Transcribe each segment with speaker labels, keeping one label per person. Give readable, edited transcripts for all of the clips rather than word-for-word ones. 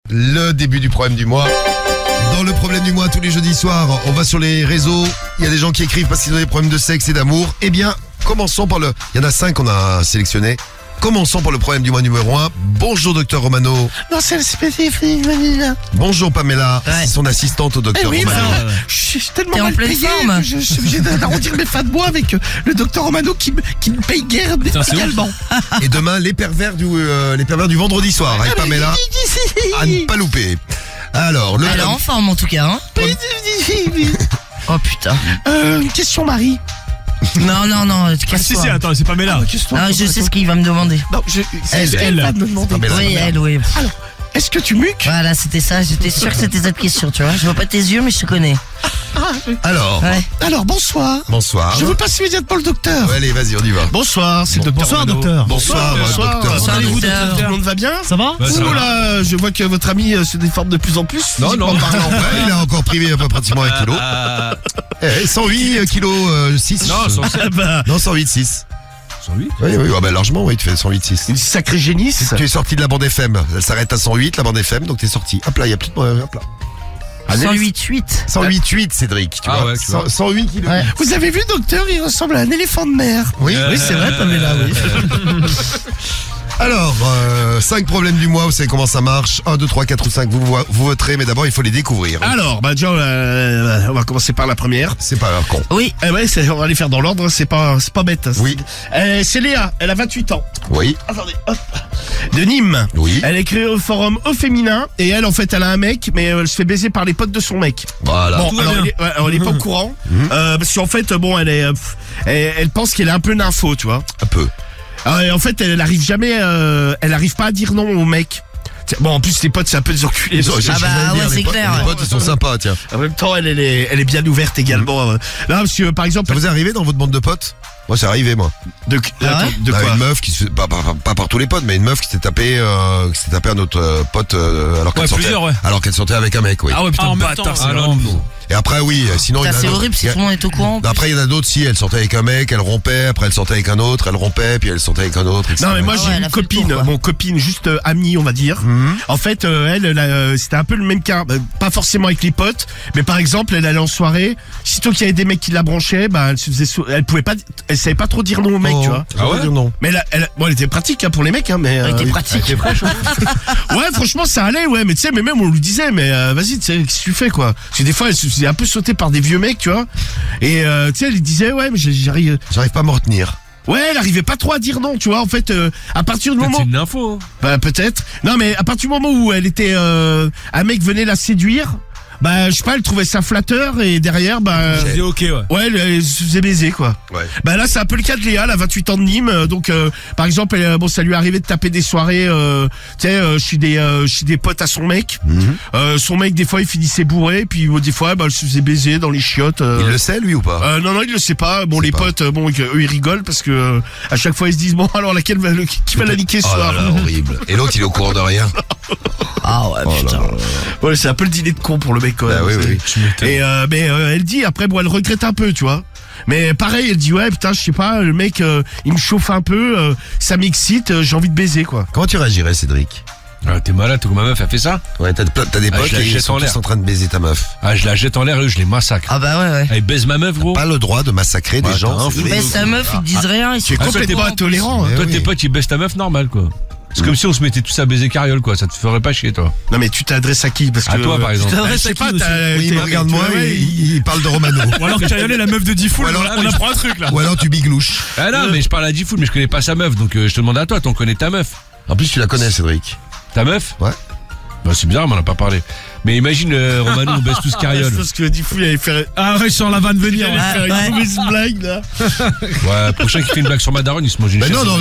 Speaker 1: le début du problème du mois. Dans le problème du mois, tous les jeudis soirs, on va sur les réseaux. Il y a des gens qui écrivent parce qu'ils ont des problèmes de sexe et d'amour. Eh bien, commençons par le... Il y en a 5 qu'on a sélectionnés. Commençons par le problème du mois numéro 1. Bonjour, docteur Romano.
Speaker 2: Non, c'est le spécifique, Vanilla.
Speaker 1: Bonjour, Pamela.
Speaker 3: Ouais.
Speaker 1: C'est son assistante au docteur
Speaker 2: Oui,
Speaker 1: Romano.
Speaker 2: je suis tellement
Speaker 3: T'es en
Speaker 2: mal
Speaker 3: pleine
Speaker 2: payé
Speaker 3: forme.
Speaker 2: que je suis obligé d'arrondir mes fins de mois avec le docteur Romano qui me paye guère également.
Speaker 1: Et demain, les pervers du vendredi soir avec Pamela. À ne pas louper. Alors,
Speaker 3: Elle est en forme en tout cas, hein. Oh putain.
Speaker 2: Une question, Marie.
Speaker 3: Non, casse-toi.
Speaker 4: Si, attends, c'est pas Mela.
Speaker 3: Ah, je sais ce qu'il va me demander.
Speaker 2: Non, elle va me demander.
Speaker 1: Pamela.
Speaker 3: Oui, elle, oui.
Speaker 2: Alors, est-ce que tu muques?
Speaker 3: Voilà, c'était ça. J'étais sûr que c'était cette question, tu vois. Je vois pas tes yeux, mais je te connais.
Speaker 1: Alors,
Speaker 3: Ouais.
Speaker 2: Alors, bonsoir.
Speaker 1: bonsoir.
Speaker 2: Je veux passer immédiatement le docteur.
Speaker 1: Ouais, allez, vas-y, on y va.
Speaker 2: Bonsoir, c'est le docteur
Speaker 4: Bonsoir,
Speaker 2: Romano.
Speaker 4: docteur.
Speaker 1: Bonsoir, docteur.
Speaker 3: Bonsoir,
Speaker 2: Allez-vous,
Speaker 3: docteur.
Speaker 2: Tout le monde va bien?
Speaker 4: Ça va?
Speaker 2: Ouh là, je vois que votre ami se déforme de plus en plus.
Speaker 4: Non, non.
Speaker 2: physiquement parlant.
Speaker 1: Ouais, il a encore privé pratiquement 1 kilo. 108 kilos 6.
Speaker 4: Non, 107.
Speaker 2: Bah,
Speaker 1: Non, 108 6.
Speaker 4: 108.
Speaker 1: Oui, largement, oui, tu fais 108 6.
Speaker 2: une sacrée génisse.
Speaker 1: Tu es sorti de la bande FM. Elle s'arrête à 108, la bande FM, donc t'es sorti. Hop là, il y a plus de... Hop là.
Speaker 3: 108-8.
Speaker 1: 108 8, Cédric. Tu
Speaker 4: Ah
Speaker 1: vois.
Speaker 4: ouais, tu vois.
Speaker 1: 108 kilos.
Speaker 3: Ouais.
Speaker 2: Vous avez vu, docteur, il ressemble à un éléphant de mer.
Speaker 1: Oui.
Speaker 2: Oui, c'est vrai, Pamela, oui.
Speaker 1: Alors, 5 problèmes du mois, vous savez comment ça marche. 1, 2, 3, 4 ou 5, vous voterez, mais d'abord, il faut les découvrir.
Speaker 2: Alors, bah déjà, on va commencer par la première.
Speaker 1: C'est pas con.
Speaker 3: Oui.
Speaker 2: Eh ouais, on va les faire dans l'ordre, c'est pas bête.
Speaker 1: Oui.
Speaker 2: C'est Léa, elle a 28 ans.
Speaker 1: Oui.
Speaker 2: Attendez, hop. De Nîmes.
Speaker 1: Oui.
Speaker 2: Elle est créée au forum au féminin et elle, en fait, elle a un mec, mais elle se fait baiser par les potes de son mec.
Speaker 1: Voilà.
Speaker 2: Bon,
Speaker 4: tout va
Speaker 2: alors,
Speaker 4: bien.
Speaker 2: elle est pas au courant, parce qu'en fait, bon, elle pense qu'elle est un peu nympho, tu vois.
Speaker 1: Un peu.
Speaker 2: Et en fait, elle arrive jamais, elle arrive pas à dire non au mec. Bon, en plus, les potes, c'est un peu des enculés.
Speaker 3: Ah bah ouais, c'est clair.
Speaker 1: Les potes, ils sont sympas, tiens.
Speaker 2: En même temps, elle est bien ouverte également. Là, parce que, par exemple,
Speaker 1: Ça vous est arrivé dans votre bande de potes? Moi, c'est arrivé, moi.
Speaker 2: de
Speaker 3: Ah ouais
Speaker 2: de
Speaker 1: Bah,
Speaker 2: quoi?
Speaker 1: une meuf qui se pas par tous les potes, mais une meuf qui s'est tapé un autre pote alors qu'elle
Speaker 4: Ouais,
Speaker 1: sortait
Speaker 4: plusieurs, ouais.
Speaker 1: alors qu'elle sortait avec un mec, oui.
Speaker 4: Ah ouais, putain,
Speaker 5: Ah, en même
Speaker 4: bâtard,
Speaker 5: temps,
Speaker 4: c'est
Speaker 5: ah,
Speaker 4: vraiment...
Speaker 1: Et après, oui, sinon il y
Speaker 3: Ça,
Speaker 1: en a
Speaker 3: c'est
Speaker 1: d'autres.
Speaker 3: horrible si
Speaker 1: Il y a-
Speaker 3: tout le monde est au courant.
Speaker 1: Après, il y en a d'autres, si elle sortait avec un mec, elle rompait, après elle sortait avec un autre, elle rompait, puis elle sortait avec un autre. etc.
Speaker 2: Non, mais moi,
Speaker 3: Ah
Speaker 2: j'ai
Speaker 3: ouais, elle
Speaker 2: une
Speaker 3: a fait le
Speaker 2: copine,
Speaker 3: tour, quoi.
Speaker 2: mon copine juste amie, on va dire. En fait, c'était un peu le même cas, pas forcément avec les potes, mais par exemple, elle allait en soirée, sitôt qu'il y avait des mecs qui la branchaient, bah, elle se faisait, elle pouvait pas, elle savait pas trop dire non au mec, tu vois.
Speaker 1: Ah ouais, dire non.
Speaker 2: Mais bon, elle était pratique hein, pour les mecs, hein, mais.
Speaker 3: Elle était pratique.
Speaker 2: Ouais, franchement, ça allait, ouais, mais tu sais, mais même on lui disait, mais vas-y, tu sais, qu'est-ce que tu fais, quoi? Parce que des fois, elle se faisait un peu sauter par des vieux mecs, tu vois. Et tu sais, elle lui disait, ouais, mais j'arrive.
Speaker 1: J'arrive pas à me retenir.
Speaker 2: Ouais, elle arrivait pas trop à dire non, tu vois. En fait, à partir du
Speaker 4: Peut-être
Speaker 2: moment.
Speaker 4: c'est une info. Hein.
Speaker 2: Bah peut-être. Non, mais à partir du moment où elle était, un mec venait la séduire. Bah, je sais pas, elle trouvait ça flatteur et derrière, bah.
Speaker 4: C'est ok, ouais.
Speaker 2: Ouais, elle se faisait baiser, quoi.
Speaker 1: Ouais.
Speaker 2: Bah là, c'est un peu le cas de Léa, elle a 28 ans de Nîmes. Donc, par exemple, bon, ça lui arrivait de taper des soirées, tu sais, chez des potes à son mec. Son mec, des fois, il finissait bourré, puis des fois, bah, elle se faisait baiser dans les chiottes.
Speaker 1: Il le sait, lui, ou pas?
Speaker 2: Non, il le sait pas. Bon,
Speaker 1: C'est
Speaker 2: les
Speaker 1: pas.
Speaker 2: potes, bon, eux, ils rigolent parce que à chaque fois, ils se disent, bon, alors laquelle qui va la niquer ce
Speaker 1: Oh
Speaker 2: soir?
Speaker 1: là là, horrible. Et l'autre, il est au courant de rien.
Speaker 3: Ah ouais, putain.
Speaker 2: Ouais, c'est un peu le dîner de con pour le mec, quand même.
Speaker 1: Bah oui, oui.
Speaker 2: Et mais elle dit après, bon, elle regrette un peu, tu vois. Mais pareil, elle dit ouais, putain, je sais pas, le mec, il me chauffe un peu, ça m'excite, j'ai envie de baiser, quoi.
Speaker 1: Comment tu réagirais, Cédric?
Speaker 4: Ah, t'es malade, toi, ma meuf, elle fait ça?
Speaker 1: Ouais, t'as des
Speaker 4: Ah,
Speaker 1: potes
Speaker 4: je la
Speaker 1: qui
Speaker 4: jette
Speaker 1: sont
Speaker 4: en
Speaker 1: tous
Speaker 4: l'air.
Speaker 1: en train de baiser ta meuf.
Speaker 4: Ah, je la jette en l'air et eux, je les massacre.
Speaker 3: Ah bah ouais.
Speaker 4: Elle baise ma meuf, gros.
Speaker 1: Pas le droit de massacrer des
Speaker 4: Ouais,
Speaker 1: gens.
Speaker 4: t'as un
Speaker 1: c'est
Speaker 4: fou.
Speaker 1: vrai.
Speaker 3: Mais sa meuf, ils disent rien. Ils
Speaker 2: Tu es
Speaker 3: sont
Speaker 2: complètement
Speaker 3: complètement
Speaker 2: intolérant, hein.
Speaker 1: Mais
Speaker 4: Toi,
Speaker 1: oui.
Speaker 4: tes potes, ils baissent ta meuf normal, quoi. C'est comme si on se mettait tous à baiser carriole, quoi. Ça te ferait pas chier, toi.
Speaker 2: Non, mais tu t'adresses à qui? Parce que
Speaker 4: À toi, par exemple.
Speaker 2: je sais pas,
Speaker 1: Oui, il me regarde moi et il parle de Romano.
Speaker 5: Ou alors Carriole est la meuf de Diffoul,
Speaker 1: Ou alors-
Speaker 5: on apprend un truc là.
Speaker 1: Ou alors tu biglouches.
Speaker 4: Ah non, mais je parle à Diffoul, mais je connais pas sa meuf, donc je te demande à toi, t'en connais ta meuf.
Speaker 1: En plus, tu la connais, Cédric.
Speaker 4: Ta meuf?
Speaker 1: Ouais.
Speaker 4: Bah, c'est bizarre, on m'en a pas parlé. Mais imagine, Romano, on baisse tous carriole.
Speaker 2: Je pense que Diffoul, il allait faire
Speaker 5: Ah ouais, je sens la vanne venir.
Speaker 2: il allait faire une mauvaise blague, là.
Speaker 4: Ouais, prochain qui fait une blague sur ma daronne, il se mange une
Speaker 1: Mais
Speaker 4: chaise.
Speaker 1: non,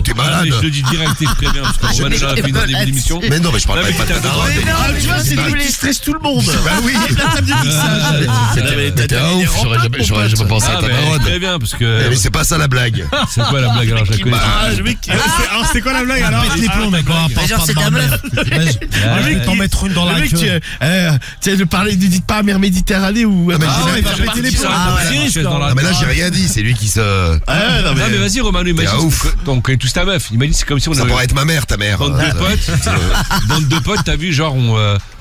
Speaker 1: t'es
Speaker 4: Ah,
Speaker 1: malade.
Speaker 4: mais je le dis direct, t'es prévien, parce que Romano l'a fait dans des d'émission.
Speaker 1: Mais non, mais je parle
Speaker 4: Non,
Speaker 1: pas
Speaker 4: mais
Speaker 1: de ta
Speaker 4: t'as-
Speaker 1: daronne.
Speaker 2: Ah, tu vois, c'est lui qui stresse tout le monde.
Speaker 1: Bah oui.
Speaker 2: T'es un ouf, j'aurais jamais pensé
Speaker 4: Ah, mais très bien, parce que.
Speaker 1: Mais c'est pas ça la blague.
Speaker 4: C'est quoi la blague alors, je la connais pas.
Speaker 2: Ah, le mec qui.
Speaker 5: Alors c'était quoi la blague alors
Speaker 4: Pète les plombs, mec.
Speaker 3: Mais genre, c'est ta meuf.
Speaker 5: Le mec, t'en mettre une dans la
Speaker 2: Le mec,
Speaker 5: queue.
Speaker 2: tu sais, ne dites pas mer Méditerranée ou.
Speaker 1: Ah, mais
Speaker 5: Ah
Speaker 1: j'ai
Speaker 5: ouais,
Speaker 1: même
Speaker 5: il va
Speaker 1: pas
Speaker 5: péter les plombs.
Speaker 3: Ah ouais.
Speaker 4: Chaise dans la-
Speaker 1: Non mais là j'ai rien dit, c'est lui qui se...
Speaker 2: Non,
Speaker 4: Non mais vas-y Romain, imagine,
Speaker 1: Ah, ouf.
Speaker 4: on connaît tous ta meuf. Imagine c'est comme si on
Speaker 1: Ça
Speaker 4: avait
Speaker 1: pourrait être ma mère, ta mère.
Speaker 4: bande de potes, bande de potes, t'as vu genre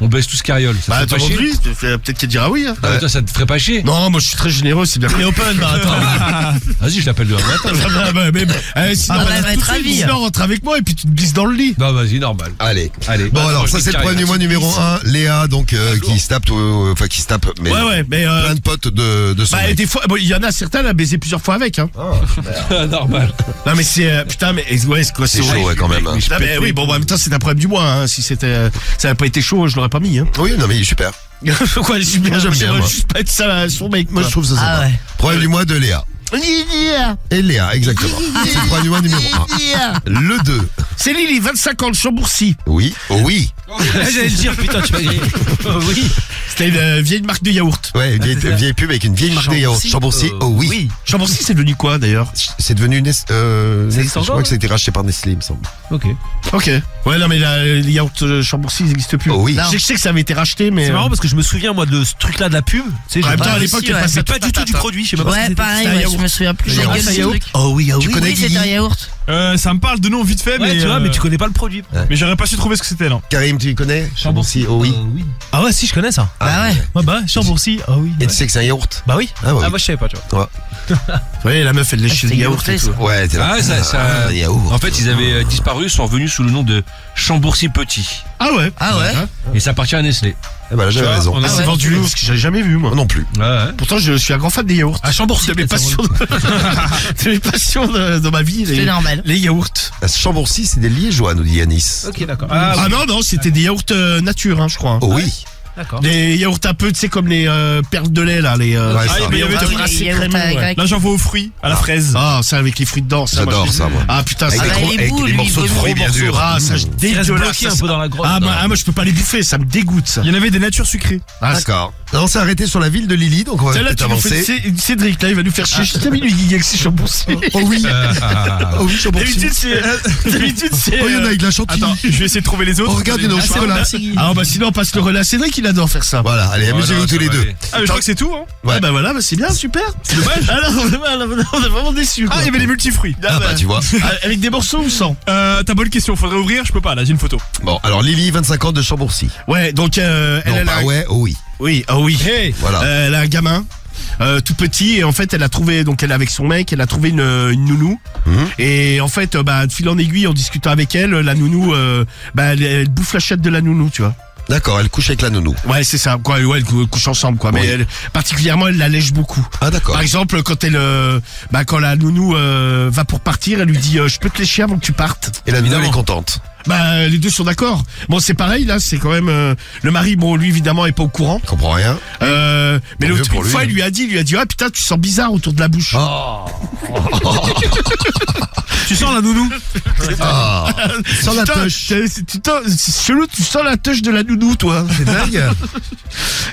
Speaker 4: on baisse tous carriole. Ça
Speaker 2: Bah,
Speaker 4: te ferait
Speaker 2: attends,
Speaker 4: pas chier?
Speaker 2: lui, peut-être qu'elle dira oui. Hein.
Speaker 4: Non, mais toi ça te ferait pas chier?
Speaker 2: Non, moi je suis très généreux, c'est bien.
Speaker 5: Et open, bah attends.
Speaker 4: Vas-y, je l'appelle demain matin.
Speaker 2: Sinon,
Speaker 3: elle va être ravie.
Speaker 2: sinon, rentre avec moi et puis tu te glisses dans le lit.
Speaker 4: Non, vas-y, normal.
Speaker 1: Allez.
Speaker 4: Allez.
Speaker 1: Bon
Speaker 4: Bah,
Speaker 1: alors
Speaker 4: attends,
Speaker 1: ça
Speaker 4: je
Speaker 1: c'est le
Speaker 4: dis
Speaker 1: problème du mois numéro 1, Léa donc qui se tape, enfin qui se tape, mais
Speaker 2: Ouais, mais.
Speaker 1: plein de potes de son
Speaker 2: Bah,
Speaker 1: mec.
Speaker 2: des fois, bon, il y en a certains, elle a baisé plusieurs fois avec, hein.
Speaker 4: normal.
Speaker 2: Non, mais c'est. Putain, mais. Ouais, c'est quoi,
Speaker 1: C'est chaud ouais, quand même. Hein.
Speaker 2: Non, mais oui, bon, en même temps, c'est un problème du mois, hein. Si c'était. Ça n'avait pas été chaud, je l'aurais pas mis, hein.
Speaker 1: Oui non mais il est super.
Speaker 2: Quoi, j'aime bien,
Speaker 1: J'aime bien, moi.
Speaker 2: juste pas être ça à son mec,
Speaker 1: Moi je trouve ça sympa.
Speaker 3: Ah ouais.
Speaker 1: Problème du mois de Léa. Et Léa, exactement. C'est le problème du mois numéro 1. Le 2.
Speaker 2: C'est Lily, 25 ans, de Chambourcy.
Speaker 1: Oui. Oh oui.
Speaker 5: J'allais le dire, putain, tu vas griller.
Speaker 2: Oui. C'était une vieille marque de yaourt.
Speaker 1: Ouais, une vieille pub avec une vieille marque de yaourt. Chambourcy. Oh oui.
Speaker 2: Chambourcy, c'est devenu quoi, d'ailleurs?
Speaker 1: C'est devenu Nestlé.
Speaker 5: existe
Speaker 1: Je
Speaker 5: encore,
Speaker 1: crois que ça a été racheté par Nestlé, il me semble.
Speaker 5: Ok.
Speaker 2: Ok. Ouais, non, mais les yaourts Chambourcy, ils n'existent plus.
Speaker 1: Oh oui.
Speaker 2: Je sais que ça avait été racheté, mais.
Speaker 5: C'est marrant parce que je me souviens, moi, de ce truc-là de la pub. Tu sais,
Speaker 2: En même temps, à
Speaker 3: Ouais,
Speaker 2: l'époque,
Speaker 3: aussi,
Speaker 2: elle
Speaker 3: ouais.
Speaker 2: passait
Speaker 5: c'est pas du tout du produit, je sais même pas ce que
Speaker 3: Ouais,
Speaker 5: c'était.
Speaker 3: pareil,
Speaker 2: C'était un
Speaker 3: ouais, je
Speaker 2: yaourt.
Speaker 3: me souviens plus.
Speaker 1: Le
Speaker 3: La
Speaker 1: yaourt,
Speaker 3: gueule
Speaker 2: c'est un
Speaker 3: du
Speaker 2: yaourt.
Speaker 3: truc.
Speaker 5: Oh oui,
Speaker 1: Tu connais
Speaker 3: Oui, c'était
Speaker 1: Guigui
Speaker 3: un yaourt.
Speaker 6: Ça me parle de nom vite fait,
Speaker 5: Ouais,
Speaker 6: mais
Speaker 5: tu vois, mais tu connais pas le produit.
Speaker 6: mais j'aurais pas su trouver ce que c'était là.
Speaker 1: Karim, tu connais Chambourcy. Oh oui.
Speaker 5: Ah ouais, si, je connais ça.
Speaker 3: Bah ouais.
Speaker 5: Ouais, bah, Chambourcy. Ah oui.
Speaker 1: Et tu sais que c'est un yaourt?
Speaker 5: Bah oui.
Speaker 1: Ah, bah oui.
Speaker 5: Ah, moi, je savais pas, tu vois.
Speaker 2: Ouais, la meuf, elle lèche
Speaker 3: Ah,
Speaker 2: le
Speaker 3: c'était
Speaker 2: yaourt et
Speaker 3: yaourté,
Speaker 2: tout.
Speaker 1: Ouais, t'es là.
Speaker 4: Ah, ça-
Speaker 1: yaourt.
Speaker 4: En fait, ils avaient disparu, ils sont revenus sous le nom de Chambourcy Petit.
Speaker 2: Ah ouais.
Speaker 3: Ah ouais.
Speaker 4: Et ça appartient à Nestlé.
Speaker 1: Eh ben là, j'avais raison.
Speaker 6: on a-
Speaker 2: Ah, c'est
Speaker 3: ouais.
Speaker 2: vendu où? Parce que j'avais jamais vu, moi.
Speaker 1: Moi non plus.
Speaker 4: Ouais.
Speaker 2: Pourtant, je suis un grand fan des yaourts.
Speaker 5: À Chambourcy.
Speaker 2: C'est mes passions. C'est mes passions dans ma vie,
Speaker 3: C'est normal.
Speaker 2: les yaourts.
Speaker 1: À Chambourcy, c'est des liégeois, nous dit Yanis.
Speaker 5: Ok, d'accord.
Speaker 2: Ah non, c'était des yaourts nature, hein, je crois.
Speaker 1: Oh oui.
Speaker 5: D'accord.
Speaker 2: Des yaourts un peu, tu sais, comme les perles de lait, là, les.
Speaker 1: Ouais, ça.
Speaker 6: mais il y avait
Speaker 2: yaourts
Speaker 3: Ah oui,
Speaker 2: brassés
Speaker 3: les yaourts
Speaker 2: crémeux, ouais.
Speaker 3: grecs.
Speaker 6: Là, j'en vois aux fruits, à la fraise.
Speaker 2: Ah, ça avec les fruits dedans, ça.
Speaker 1: J'adore
Speaker 2: je-
Speaker 1: ça, moi.
Speaker 2: Ah putain,
Speaker 1: Avec
Speaker 2: ça.
Speaker 1: des
Speaker 3: Ah,
Speaker 1: gros-
Speaker 3: les
Speaker 1: avec
Speaker 3: boules,
Speaker 1: des
Speaker 3: lui,
Speaker 1: morceaux de
Speaker 3: il veut
Speaker 1: fruits
Speaker 3: gros
Speaker 1: bien durs.
Speaker 2: Ah, ça, je
Speaker 5: Il reste
Speaker 2: dégueulasse.
Speaker 5: bloqué un
Speaker 2: ça.
Speaker 5: peu dans la grotte.
Speaker 2: Ah, moi, je peux pas les bouffer, ça me dégoûte, ça.
Speaker 6: Il y en avait des natures sucrées.
Speaker 2: Ah,
Speaker 1: D'accord. Là, on s'est arrêté sur la ville de Lily, donc on va
Speaker 2: Celle-là,
Speaker 1: peut-être
Speaker 2: tu nous fais
Speaker 1: avancer.
Speaker 2: Cédric, là, il va nous faire chier. Je t'ai mis lui, Guigui, avec ses Chambourcy.
Speaker 1: Oh oui. Oh oui, Chambourcy.
Speaker 2: D'habitude, c'est.
Speaker 1: Oh, il y en a avec la chantilly.
Speaker 6: Attends, je vais essayer de trouver les autres.
Speaker 1: Oh, regarde, il y en a au chocolat.
Speaker 2: Ah, bah sinon, on passe le relais à Cédric, il adore faire ça.
Speaker 1: Voilà, allez, amusez-vous
Speaker 4: Voilà,
Speaker 1: tous
Speaker 4: ça
Speaker 1: les
Speaker 4: va
Speaker 1: deux.
Speaker 4: aller.
Speaker 6: Ah, mais je crois que c'est tout, hein.
Speaker 1: Ouais.
Speaker 2: Ah, bah voilà, bah c'est bien, super. C'est dommage. Alors, on est vraiment déçus.
Speaker 6: Ah, il y avait les multifruits.
Speaker 1: Ah bah tu vois.
Speaker 2: Avec des morceaux ou sans?
Speaker 6: T'as bonne question, faudrait ouvrir, je peux pas, là, j'ai une photo.
Speaker 1: Bon, alors Lily, 25 ans de Chambourcy.
Speaker 2: Ouais, donc elle,
Speaker 1: Non,
Speaker 2: elle
Speaker 1: pas
Speaker 2: a.
Speaker 1: ouais, oh oui.
Speaker 2: Oui, ah oui.
Speaker 1: Voilà.
Speaker 2: Elle a un gamin. Tout petit et en fait elle a trouvé, donc elle est avec son mec, elle a trouvé une nounou et en fait bah de fil en aiguille en discutant avec elle, la nounou bah elle bouffe la chatte de la nounou, tu vois.
Speaker 1: D'accord, elle couche avec la nounou.
Speaker 2: Ouais, c'est ça, quoi. Ouais, elles couchent ensemble, quoi. Mais
Speaker 1: Oui.
Speaker 2: elle, particulièrement, elle la lèche beaucoup.
Speaker 1: Ah d'accord.
Speaker 2: Par exemple, quand elle, bah, quand la nounou va pour partir, elle lui dit, je peux te lécher avant que tu partes.
Speaker 1: Et la nounou, elle est contente.
Speaker 2: Bah, les deux sont d'accord. Bon, c'est pareil, là, c'est quand même le mari. Bon, lui, évidemment, est pas au courant.
Speaker 1: Je comprends rien.
Speaker 2: Mais
Speaker 1: Tant
Speaker 2: l'autre
Speaker 1: mieux pour
Speaker 2: une fois,
Speaker 1: lui.
Speaker 2: il lui a dit, ah putain, tu sens bizarre autour de la bouche.
Speaker 5: Tu sens la nounou?
Speaker 1: Ah. Sans la
Speaker 2: Putain,
Speaker 1: touche.
Speaker 2: c'est chelou, tu sens la touche de la nounou, toi.
Speaker 1: C'est dingue.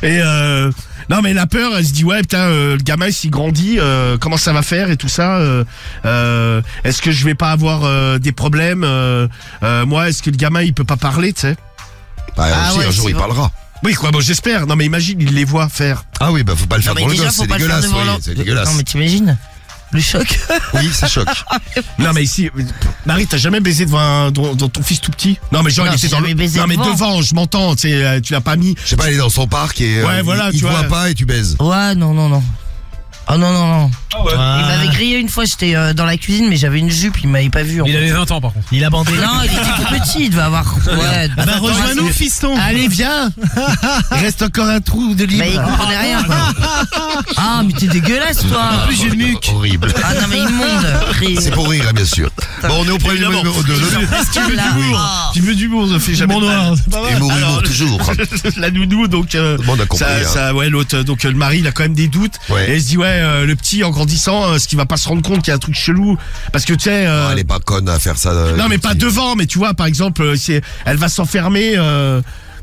Speaker 2: Et non mais la peur, elle se dit ouais putain le gamin s'il grandit, comment ça va faire et tout ça. Est-ce que je vais pas avoir des problèmes moi, est-ce que le gamin il peut pas parler, tu sais?
Speaker 1: Bah,
Speaker 3: Ah
Speaker 1: aussi,
Speaker 3: ouais,
Speaker 1: un jour
Speaker 3: c'est
Speaker 1: il
Speaker 3: vrai.
Speaker 1: parlera.
Speaker 2: Oui quoi, bon j'espère. Non mais imagine, il les voit faire.
Speaker 1: Ah oui, bah faut pas le faire
Speaker 3: Non, mais
Speaker 1: pour le
Speaker 3: déjà,
Speaker 1: gosse,
Speaker 3: faut
Speaker 1: c'est
Speaker 3: pas le faire
Speaker 1: dégueulasse.
Speaker 3: devant
Speaker 1: Oui,
Speaker 3: l'en-
Speaker 1: c'est dégueulasse.
Speaker 3: Non, mais t'imagines? Le choc.
Speaker 1: Oui, ça choque.
Speaker 2: Non mais ici, Marie, t'as jamais baisé devant dans ton fils tout petit? Non mais genre
Speaker 3: Non,
Speaker 2: il était
Speaker 3: j'ai
Speaker 2: dans le.
Speaker 3: jamais baisé
Speaker 2: Non mais
Speaker 3: devant.
Speaker 2: devant, je m'entends. Tu sais, tu l'as pas mis.
Speaker 1: Je sais pas, elle est dans son parc et
Speaker 2: Ouais, voilà,
Speaker 1: il
Speaker 2: tu
Speaker 1: te voit
Speaker 2: vois.
Speaker 1: pas et tu baises.
Speaker 3: Ouais, non. Ah non.
Speaker 6: Ah ouais.
Speaker 3: Il m'avait grillé une fois, j'étais dans la cuisine, mais j'avais une jupe, il m'avait pas vu. En
Speaker 5: Il
Speaker 3: fait.
Speaker 5: avait 20 ans par contre. Il a bandé.
Speaker 3: Non, il était tout petit, il devait avoir. Ouais,
Speaker 5: Ah bah rejoins-nous, fiston.
Speaker 2: Allez viens. Il reste encore un trou de libre.
Speaker 3: Mais il comprenait rien, quoi. Ah, mais t'es dégueulasse, toi. En plus, j'ai le muc.
Speaker 1: Horrible.
Speaker 3: Ah non, mais immonde.
Speaker 1: C'est pour rire, hein, bien sûr. Bon, on est au premier
Speaker 2: Évidemment.
Speaker 1: numéro 2.
Speaker 2: Tu veux du bon, ça fait jamais.
Speaker 5: noir.
Speaker 1: Humour, toujours.
Speaker 2: La nounou, donc
Speaker 1: Bon, on a compris. hein.
Speaker 2: ouais, l'autre, donc le mari, il a quand même des doutes.
Speaker 1: Ouais.
Speaker 2: Et elle se dit ouais, le petit en grandissant, ce qu'il va pas se rendre compte qu'il y a un truc chelou, parce que tu sais.
Speaker 1: Oh, elle est pas conne à faire ça.
Speaker 2: Non mais pas devant, mais tu vois, par exemple, elle va s'enfermer.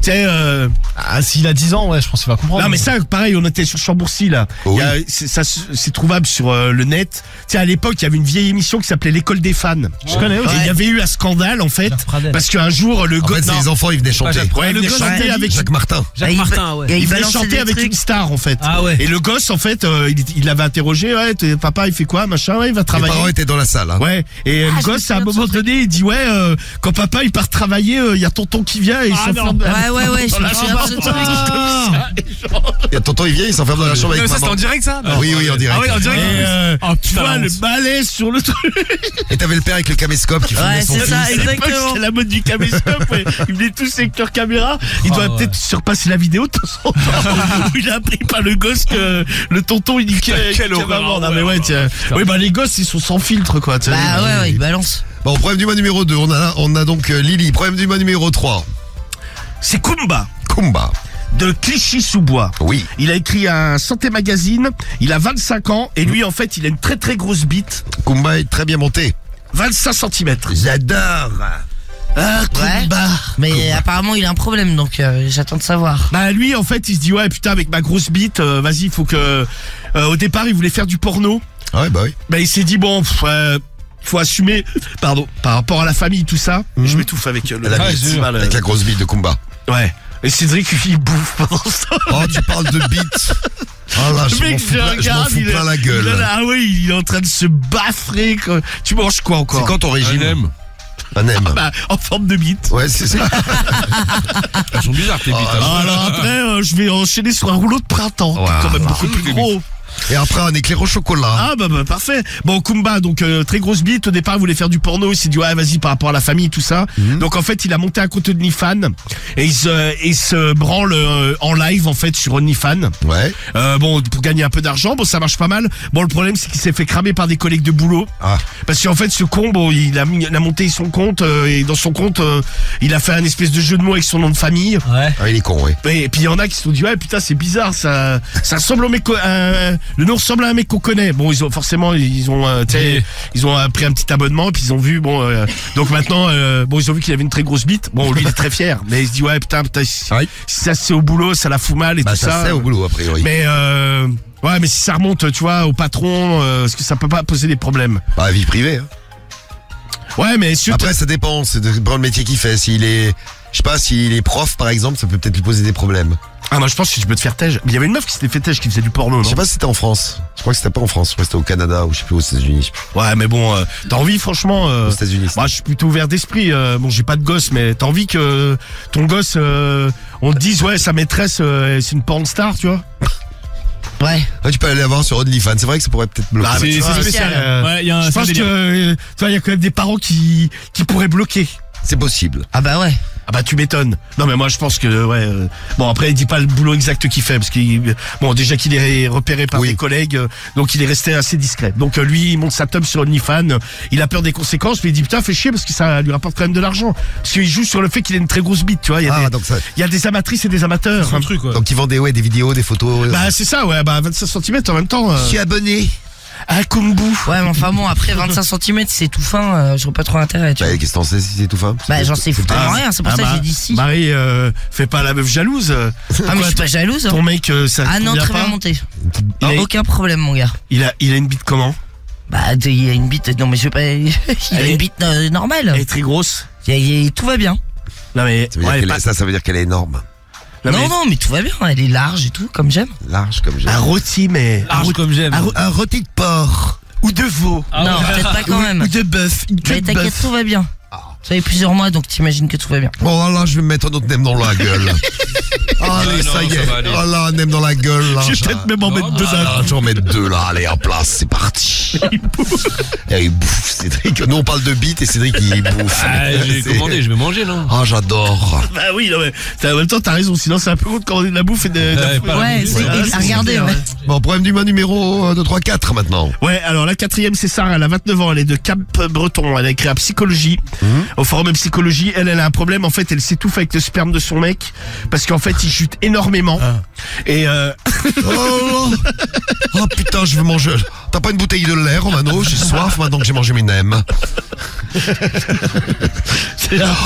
Speaker 2: Tu sais,
Speaker 5: S'il a 10 ans, ouais, je pense qu'il va comprendre.
Speaker 2: non mais ça, pareil, on était sur Chambourcy là.
Speaker 1: Oh, oui.
Speaker 2: C'est trouvable sur le net. Tu sais, à l'époque, il y avait une vieille émission qui s'appelait l'école des fans.
Speaker 5: Je connais aussi.
Speaker 2: Et il y avait eu un scandale en fait,
Speaker 5: Jacques Pradel.
Speaker 2: parce qu'un jour le
Speaker 1: En fait,
Speaker 2: gosse,
Speaker 1: c'est les enfants, ils venaient chanter.
Speaker 2: ouais, il venait chanter avec
Speaker 1: Jacques Martin.
Speaker 5: Jacques Martin, ouais.
Speaker 2: il venait
Speaker 3: balançait
Speaker 2: chanter
Speaker 3: des
Speaker 2: avec
Speaker 3: trucs.
Speaker 2: une star en fait.
Speaker 5: Ah ouais.
Speaker 2: Et le gosse en fait, il l'avait interrogé, ouais, papa il fait quoi, machin, ouais, il va
Speaker 1: Les
Speaker 2: travailler.
Speaker 1: parents étaient dans la salle. Hein.
Speaker 2: Ouais, et le gosse à un moment donné, il dit ouais, quand papa il part travailler, il y a tonton qui vient et il s'enferme.
Speaker 3: Ouais, je me souviens de ce truc.
Speaker 1: Il y a tonton, il vient, il s'enferme dans la chambre avec
Speaker 6: Ça, c'était
Speaker 1: maman.
Speaker 6: en direct, ça?
Speaker 1: Ah oui, en direct.
Speaker 6: Ah oui, en direct.
Speaker 2: Et
Speaker 6: Oh,
Speaker 2: tu
Speaker 6: putain,
Speaker 2: vois
Speaker 6: la
Speaker 2: le
Speaker 6: honte.
Speaker 2: malaise sur le truc.
Speaker 1: Et t'avais le père avec le caméscope qui filmait
Speaker 3: Ouais,
Speaker 1: son
Speaker 3: c'est
Speaker 1: fils.
Speaker 3: ça,
Speaker 2: À l'époque,
Speaker 3: exactement.
Speaker 2: c'était la mode du caméscope. Ouais. Ils venaient tous avec leur caméra. Il doit
Speaker 5: ouais.
Speaker 2: peut-être surpasser la vidéo de temps en temps où il a appris par le gosse que le tonton il dit
Speaker 6: Quelle horreur,
Speaker 2: non mais ouais, tiens. Oui, bah les gosses ils sont sans filtre quoi. tu sais.
Speaker 3: Bah ouais, il balance.
Speaker 1: Bon, problème du mois numéro 2, on a donc Lily. Problème du mois numéro 3.
Speaker 2: C'est Kumba
Speaker 1: Kumba.
Speaker 2: de Clichy-sous-Bois.
Speaker 1: Oui.
Speaker 2: Il a écrit un Santé Magazine. Il a 25 ans et lui en fait il a une très très grosse bite.
Speaker 1: Kumba est très bien monté.
Speaker 2: 25 cm.
Speaker 1: J'adore.
Speaker 2: Ah, Kumba.
Speaker 3: Mais apparemment, il a un problème, donc j'attends de savoir.
Speaker 2: Bah lui en fait il se dit ouais putain avec ma grosse bite vas-y faut que au départ il voulait faire du porno.
Speaker 1: Ah ouais, bah oui.
Speaker 2: Bah il s'est dit bon faut assumer pardon par rapport à la famille tout ça. Je m'étouffe avec le
Speaker 1: La bite,
Speaker 2: c'est mal,
Speaker 1: avec la grosse bite de Kumba.
Speaker 2: ouais. Et Cédric il bouffe pendant ce temps.
Speaker 1: Oh, tu parles de bite. Oh là,
Speaker 2: Le
Speaker 1: je m'en
Speaker 2: mec,
Speaker 1: fous plein la
Speaker 2: il
Speaker 1: gueule.
Speaker 2: ah oui il est en train de se baffrer quoi. Tu manges quoi encore?
Speaker 1: C'est quand ton régime?
Speaker 4: M.
Speaker 1: Un M.
Speaker 2: Bah en forme de bite.
Speaker 1: Ouais, c'est ça.
Speaker 4: Elles sont bizarres tes bites. hein.
Speaker 2: Ah, alors après je vais enchaîner sur un rouleau de printemps qui est quand même beaucoup plus gros.
Speaker 1: Et après, un éclair au chocolat.
Speaker 2: Ah bah parfait. Bon Kumba donc très grosse bite au départ il voulait faire du porno, il s'est dit ouais vas-y par rapport à la famille tout ça. Donc en fait il a monté un compte OnlyFans et il se branle en live en fait sur OnlyFans.
Speaker 1: Ouais.
Speaker 2: Bon pour gagner un peu d'argent, bon ça marche pas mal. Bon le problème c'est qu'il s'est fait cramer par des collègues de boulot.
Speaker 1: Ah.
Speaker 2: Parce qu'en fait ce con bon il a monté son compte et dans son compte il a fait un espèce de jeu de mots avec son nom de famille.
Speaker 5: Ouais.
Speaker 2: Oh.
Speaker 1: Ah, il est con, ouais.
Speaker 2: Et puis il y en a qui se sont dit ouais putain c'est bizarre ça ressemble au mec le nom ressemble à un mec qu'on connaît. Bon ils ont forcément ils ont tu sais, ils ont pris un petit abonnement et puis ils ont vu bon donc maintenant bon ils ont vu qu'il avait une très grosse bite. Bon lui il est très fier mais il se dit ouais putain si
Speaker 1: Oui.
Speaker 2: ça c'est au boulot ça la fout mal et
Speaker 1: Bah,
Speaker 2: tout ça.
Speaker 1: ça c'est au boulot, a priori.
Speaker 2: Mais ouais mais si ça remonte tu vois au patron est-ce que ça peut pas poser des problèmes?
Speaker 1: Bah, vie privée. Hein.
Speaker 2: Ouais mais
Speaker 1: Après, ça dépend. C'est dépend le métier qu'il fait. S'il est, je sais pas, s'il est prof, par exemple, ça peut peut-être lui poser des problèmes.
Speaker 2: ah moi je pense que tu peux te faire tège. Mais il y avait une meuf qui s'était fait tège qui faisait du porno non?
Speaker 1: Je sais pas si c'était en France. Je crois que c'était pas en France. Je crois que c'était au Canada ou je sais plus aux États-Unis. Je sais plus.
Speaker 2: Ouais mais bon t'as envie franchement
Speaker 1: Aux États-Unis.
Speaker 2: moi je suis plutôt ouvert d'esprit bon j'ai pas de gosse mais t'as envie que ton gosse on te dise ouais sa maîtresse c'est une porn star tu vois.
Speaker 3: Ouais.
Speaker 1: Ouais, tu peux aller la voir sur OnlyFans. C'est vrai que ça pourrait peut-être bloquer.
Speaker 2: Ah, mais
Speaker 6: C'est
Speaker 2: tu vois,
Speaker 6: spécial. Ouais, il y a un
Speaker 2: je pense
Speaker 6: délire.
Speaker 2: que tu vois il y a quand même des parents qui pourraient bloquer.
Speaker 1: C'est possible.
Speaker 3: Ah bah ouais.
Speaker 2: Ah bah tu m'étonnes. Non mais moi je pense que ouais bon après il dit pas le boulot exact qu'il fait parce qu'il bon déjà qu'il est repéré par
Speaker 1: Oui.
Speaker 2: des collègues donc il est resté assez discret. Donc lui il monte sa tub sur OnlyFans, il a peur des conséquences mais il dit putain fait chier parce que ça lui rapporte quand même de l'argent parce qu'il joue sur le fait qu'il a une très grosse bite, tu vois, il y a
Speaker 1: Ah,
Speaker 2: des
Speaker 1: donc ça.
Speaker 2: il y a des amatrices et des amateurs.
Speaker 5: Un truc, ouais.
Speaker 1: Donc ils vendent des vidéos, des photos.
Speaker 2: Bah c'est ça ouais bah 25 cm en même temps.
Speaker 1: Je suis abonné.
Speaker 2: Ah Kumbu.
Speaker 3: Ouais, mais enfin bon, après 25 cm, c'est tout fin, je vois pas trop l'intérêt, tu
Speaker 1: Bah,
Speaker 3: vois.
Speaker 1: qu'est-ce que t'en sais si c'est tout fin?
Speaker 3: Bah, j'en sais foutrement
Speaker 2: Ah,
Speaker 3: rien, c'est pour
Speaker 2: ah
Speaker 3: ça que
Speaker 2: bah,
Speaker 3: j'ai dit si.
Speaker 2: Marie fais pas la meuf jalouse.
Speaker 3: Ah, mais
Speaker 2: Quoi,
Speaker 3: je suis pas jalouse, hein.
Speaker 2: ton mec ça
Speaker 3: Ah
Speaker 2: te
Speaker 3: non,
Speaker 2: convient
Speaker 3: très
Speaker 2: pas
Speaker 3: bien monté.
Speaker 2: Il a-
Speaker 3: Aucun problème, mon gars.
Speaker 2: il a une bite comment?
Speaker 3: Bah, il a une bite, non, mais je vais pas, il a
Speaker 2: Elle est-
Speaker 3: une bite normale.
Speaker 2: Elle est très grosse.
Speaker 3: Tout va bien.
Speaker 2: Non mais
Speaker 1: Ça veut dire
Speaker 2: ouais,
Speaker 1: qu'elle
Speaker 2: pas-
Speaker 1: est- ça veut dire qu'elle est énorme.
Speaker 2: non, mais-
Speaker 3: Non, mais tout va bien, elle est large et tout, comme j'aime.
Speaker 1: Large comme j'ai.
Speaker 2: un rôti mais
Speaker 5: Large comme j'aime.
Speaker 2: un rôti de porc ou de veau
Speaker 3: Non, peut-être pas quand même.
Speaker 2: ou de bœuf, une queue
Speaker 3: Mais
Speaker 2: de
Speaker 3: t'inquiète,
Speaker 2: bœuf.
Speaker 3: tout va bien. Ça fait plusieurs mois, donc t'imagines que tout va bien.
Speaker 1: Bon, là, je vais me mettre un autre nem dans la gueule. Allez,
Speaker 4: non,
Speaker 1: ça y
Speaker 4: ça
Speaker 1: est.
Speaker 4: va aller.
Speaker 1: Oh là, un nem dans la gueule, là.
Speaker 2: Je vais peut-être même en mettre deux
Speaker 1: Ah,
Speaker 2: d'un.
Speaker 1: j'en mets deux, là. Allez, en place, c'est parti. Et il bouffe, Cédric. Nous, on parle de bite et Cédric, il bouffe.
Speaker 4: Ah, j'ai
Speaker 1: C'est-
Speaker 4: commandé, je vais manger, non?
Speaker 1: Ah, j'adore.
Speaker 2: Bah oui, non, mais en même temps t'as raison, sinon c'est un peu con de commander de la bouffe et de la
Speaker 4: Ouais,
Speaker 2: fruit.
Speaker 4: pas la
Speaker 3: Ouais,
Speaker 4: bouffe,
Speaker 3: c'est,
Speaker 2: ouais,
Speaker 3: regardez,
Speaker 2: clair,
Speaker 3: ouais.
Speaker 1: Bon, problème du mois numéro 2, 3, 4 maintenant.
Speaker 2: Ouais, alors la quatrième c'est Sarah, elle a 29 ans, elle est de Cap-Breton, elle a écrit à psychologie, au forum de psychologie, elle a un problème, en fait elle s'étouffe avec le sperme de son mec, parce qu'en fait il chute énormément, et
Speaker 1: Oh, oh putain, je veux manger. T'as pas une bouteille de lait, Romano? J'ai soif maintenant que j'ai mangé mes nems.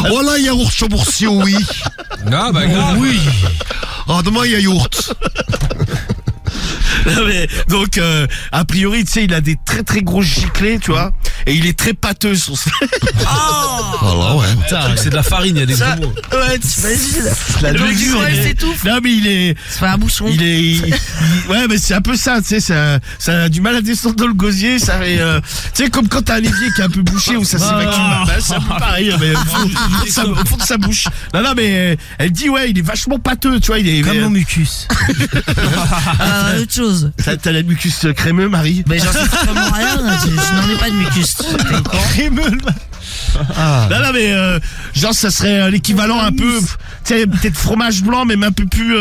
Speaker 1: Voilà, yaourt chambourcio, oui.
Speaker 4: Ah, bah, grave.
Speaker 1: Oui. Ah, demain, il y a yaourt.
Speaker 2: Non, mais, donc, a priori, tu sais, il a des très très gros giclés, tu vois, et il est très pâteux son
Speaker 1: Voilà, ouais.
Speaker 5: Putain, c'est de la farine, il y a des
Speaker 3: Ça,
Speaker 5: gros mots.
Speaker 3: ouais, t'imagines.
Speaker 2: La
Speaker 3: Le
Speaker 2: levure,
Speaker 3: mec,
Speaker 2: il
Speaker 3: il
Speaker 2: est-
Speaker 3: s'étouffe.
Speaker 2: Non, mais il est,
Speaker 3: Ça fait un bouchon.
Speaker 2: ouais, mais c'est un peu ça, tu sais, ça a du mal à descendre dans le gosier, ça fait, tu sais, comme quand t'as un évier qui est un peu bouché, où ça s'évacue, bah, c'est un peu pareil, mais au fond de sa bouche. Non, mais, elle dit, ouais, il est vachement pâteux, tu vois, il est,
Speaker 3: Comme mon mucus. Autre chose.
Speaker 2: T'as la mucus crémeux, Marie?
Speaker 3: Mais j'en sais vraiment rien, je n'en ai pas de mucus. T'es con.
Speaker 2: Crémeux, non, mais, genre, ça serait l'équivalent un peu, tu sais, peut-être fromage blanc, mais un peu plus,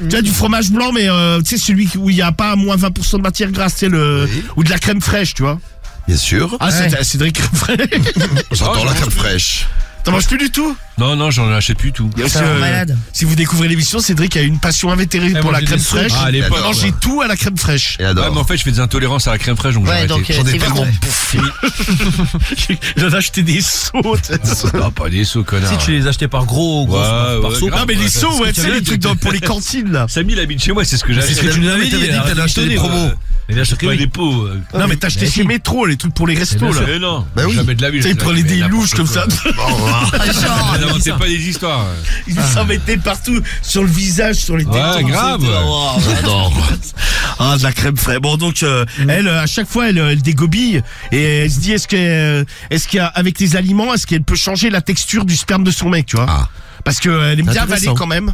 Speaker 2: tu vois, du fromage blanc, mais, tu sais, celui où il n'y a pas moins 20% de matière grasse, tu sais,
Speaker 1: Oui.
Speaker 2: ou de la crème fraîche, tu vois.
Speaker 1: Bien sûr.
Speaker 2: Ah, c'est de la crème fraîche.
Speaker 1: J'adore la crème fraîche.
Speaker 2: T'en manges plus du tout?
Speaker 4: Non, j'en achète plus tout.
Speaker 2: Il y a aussi,
Speaker 3: Ça rend malade.
Speaker 2: si vous découvrez l'émission, Cédric a une passion invétérée pour la
Speaker 5: manger
Speaker 2: crème
Speaker 5: des sauces.
Speaker 2: fraîche.
Speaker 4: Ah, à l'époque,
Speaker 2: Il mangeait tout à la crème fraîche.
Speaker 1: Et
Speaker 4: Ouais,
Speaker 1: adore.
Speaker 4: mais en fait, je fais des intolérances à la crème fraîche, donc j'ai
Speaker 3: Ouais,
Speaker 4: arrêté.
Speaker 3: donc,
Speaker 1: J'en ai
Speaker 3: c'est
Speaker 1: tellement
Speaker 3: vrai.
Speaker 1: bouffé.
Speaker 2: Il en a acheté des seaux.
Speaker 4: Ah, pas des sauts, connard.
Speaker 5: Si tu les achetais par gros,
Speaker 4: Ouais,
Speaker 5: par
Speaker 4: ouais,
Speaker 5: seau.
Speaker 4: grave.
Speaker 2: Non, mais les seaux, ouais, tu sais, les trucs pour les cantines, là.
Speaker 4: Samy, il habite chez moi, c'est ce que j'ai
Speaker 5: C'est ce
Speaker 4: acheté.
Speaker 5: que tu nous avais
Speaker 1: Mais t'avais
Speaker 5: dit.
Speaker 1: dit que t'allais acheter des promos.
Speaker 5: Mais là, je
Speaker 4: Pas des pots.
Speaker 2: Non, mais t'as acheté chez Métro, les trucs pour les restos, là.
Speaker 4: Mais non,
Speaker 1: Bah oui.
Speaker 4: jamais de la vie.
Speaker 2: Tu sais, il prenait des louches comme ça.
Speaker 3: Genre,
Speaker 4: N'inventez pas des histoires.
Speaker 2: Ils s'en mettaient partout, sur le visage, sur les
Speaker 4: Ouais,
Speaker 2: tétons.
Speaker 4: grave.
Speaker 2: J'adore. Ah, de la crème fraîche. Bon, donc, elle, à chaque fois, elle dégobille et elle se dit, est-ce qu'il y a, avec les aliments, est-ce qu'elle peut changer la texture du sperme de son mec, tu vois?
Speaker 1: Ah.
Speaker 2: Parce que elle aime bien avaler
Speaker 1: Intéressant.
Speaker 2: quand même.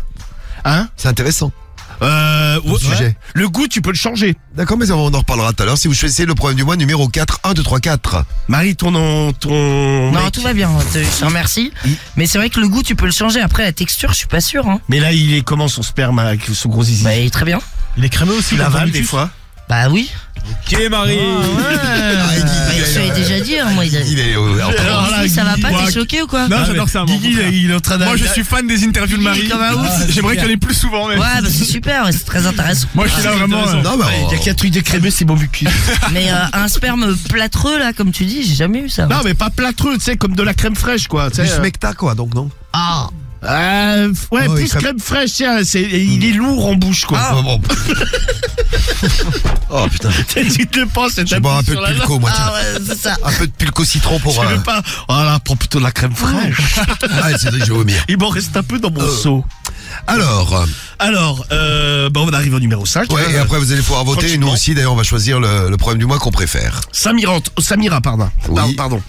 Speaker 2: Hein?
Speaker 1: C'est intéressant.
Speaker 2: Ouais,
Speaker 1: sujet.
Speaker 2: le goût, tu peux le changer.
Speaker 1: D'accord, mais on en reparlera tout à l'heure. Si vous choisissez le problème du mois numéro 4, 1, 2, 3, 4.
Speaker 2: Marie, ton
Speaker 3: non,
Speaker 2: mec.
Speaker 3: tout va bien, je te remercie. Mais c'est vrai que le goût, tu peux le changer. Après, la texture, je suis pas sûr. Hein.
Speaker 2: Mais là, il est comment son sperme avec son gros zizi?
Speaker 3: Bah, il est très bien.
Speaker 5: Il est crémeux aussi,
Speaker 2: Il
Speaker 5: comme
Speaker 2: avale
Speaker 5: d'habitude.
Speaker 2: des fois.
Speaker 3: Bah oui.
Speaker 4: Ok, Marie.
Speaker 3: Bah, je te l'ai déjà dit, hein, moi.
Speaker 1: Il est
Speaker 2: Alors là,
Speaker 3: Ça va
Speaker 2: Guigui,
Speaker 3: pas,
Speaker 2: moi,
Speaker 3: t'es choqué ou quoi?
Speaker 6: Non, j'adore ça. moi.
Speaker 2: Guigui, il est en train
Speaker 6: Moi, je
Speaker 2: d'aller-
Speaker 6: suis fan des interviews de Marie.
Speaker 3: Comme un ouf.
Speaker 6: J'aimerais qu'il y en ait plus souvent, même.
Speaker 3: Ouais, bah c'est super, ouais, c'est très intéressant.
Speaker 6: Moi, je suis là vraiment.
Speaker 1: Non, mais
Speaker 2: Il y a qu'un truc de crémeux, c'est mon mucus.
Speaker 3: Mais un sperme plâtreux, là, comme tu dis, j'ai jamais eu ça.
Speaker 2: Non, mais pas plâtreux, tu sais, comme de la crème fraîche, quoi. tu sais,
Speaker 1: du smecta, quoi, donc non.
Speaker 3: Ah,
Speaker 2: ouais,
Speaker 1: Oh,
Speaker 2: plus
Speaker 1: il crème-
Speaker 2: crème fraîche, tiens, il est lourd en bouche, quoi.
Speaker 1: Oh, bon. Oh putain.
Speaker 2: Tu te le penses, c'est
Speaker 1: Je vais boire un peu de pulco, moi, tiens.
Speaker 3: ah ouais, c'est ça.
Speaker 1: Un peu de pulco citron pour.
Speaker 2: Tu veux pas? Voilà, prends plutôt de la crème fraîche.
Speaker 1: Ah, c'est vrai que je vais vomir.
Speaker 2: Il m'en reste un peu dans mon seau.
Speaker 1: Alors,
Speaker 2: Alors, on arrive au numéro 5.
Speaker 1: ouais, et après vous allez pouvoir voter. Et nous
Speaker 2: tranquillement.
Speaker 1: aussi, d'ailleurs, on va choisir le problème du mois qu'on préfère.
Speaker 2: Samira, pardon.
Speaker 1: Oui.
Speaker 2: Pardon.